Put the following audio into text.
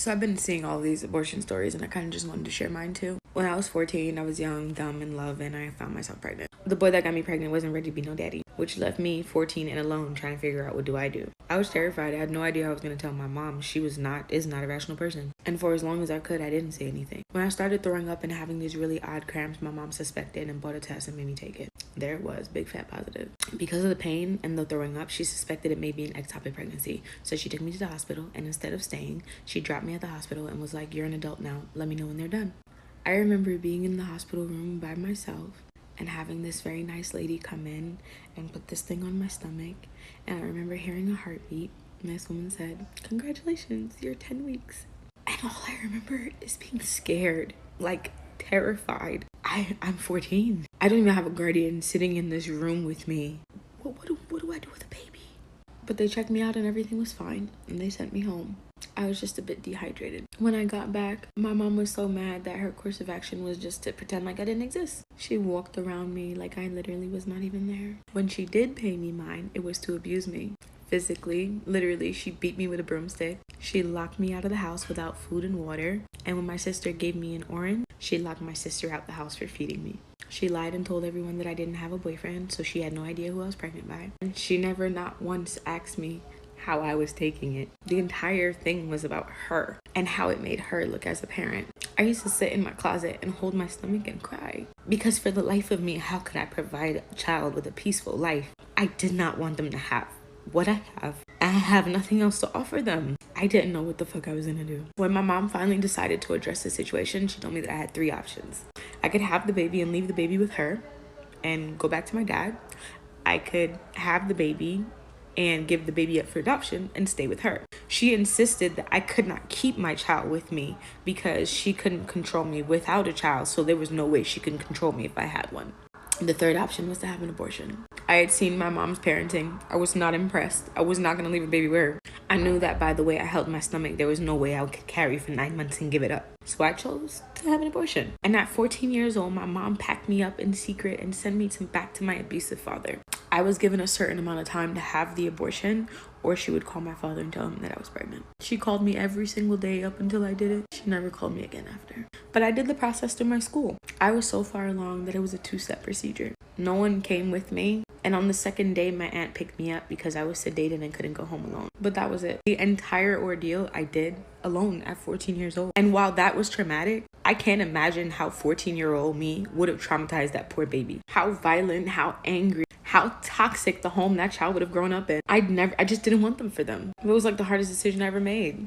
So I've been seeing all these abortion stories and I kind of just wanted to share mine too. When I was 14, I was young, dumb, in love, and I found myself pregnant. The boy that got me pregnant wasn't ready to be no daddy, which left me 14 and alone trying to figure out what do I do. I was terrified. I had no idea how I was going to tell my mom. She is not a rational person. And for as long as I could, I didn't say anything. When I started throwing up and having these really odd cramps, my mom suspected and bought a test and made me take it. There it was, big fat positive. Because of the pain and the throwing up, she suspected it may be an ectopic pregnancy. So she took me to the hospital, and instead of staying, she dropped me at the hospital and was like, "You're an adult now. Let me know when they're done." I remember being in the hospital room by myself and having this very nice lady come in and put this thing on my stomach. And I remember hearing a heartbeat. And this woman said, "Congratulations, you're 10 weeks. And all I remember is being scared, like terrified. I'm 14. I don't even have a guardian sitting in this room with me. What do I do with a baby? But they checked me out and everything was fine. And they sent me home. I was just a bit dehydrated. When I got back, my mom was so mad that her course of action was just to pretend like I didn't exist. She walked around me like I literally was not even there. When she did pay me mine, it was to abuse me. Physically, literally, she beat me with a broomstick. She locked me out of the house without food and water. And when my sister gave me an orange, she locked my sister out the house for feeding me. She lied and told everyone that I didn't have a boyfriend, so she had no idea who I was pregnant by. And she never not once asked me how I was taking it. The entire thing was about her and how it made her look as a parent. I used to sit in my closet and hold my stomach and cry. Because for the life of me, how could I provide a child with a peaceful life? I did not want them to have what I have. I have nothing else to offer them. I didn't know what the fuck I was gonna do. When my mom finally decided to address the situation, she told me that I had 3 options. I could have the baby and leave the baby with her and go back to my dad. I could have the baby and give the baby up for adoption and stay with her. She insisted that I could not keep my child with me because she couldn't control me without a child, so there was no way she could control me if I had one. The third option was to have an abortion. I had seen my mom's parenting. I was not impressed. I was not going to leave a baby with her. I knew that by the way I held my stomach, there was no way I could carry for 9 months and give it up. So I chose to have an abortion. And at 14 years old, my mom packed me up in secret and sent me back to my abusive father. I was given a certain amount of time to have the abortion, or she would call my father and tell him that I was pregnant. She called me every single day up until I did it. She never called me again after. But I did the process through my school. I was so far along that it was a 2-step procedure. No one came with me. And on the second day, my aunt picked me up because I was sedated and couldn't go home alone. But that was it. The entire ordeal I did alone at 14 years old. And while that was traumatic, I can't imagine how 14-year-old me would have traumatized that poor baby. How violent, how angry, how toxic the home that child would have grown up in. I just didn't want them for them. It was like the hardest decision I ever made.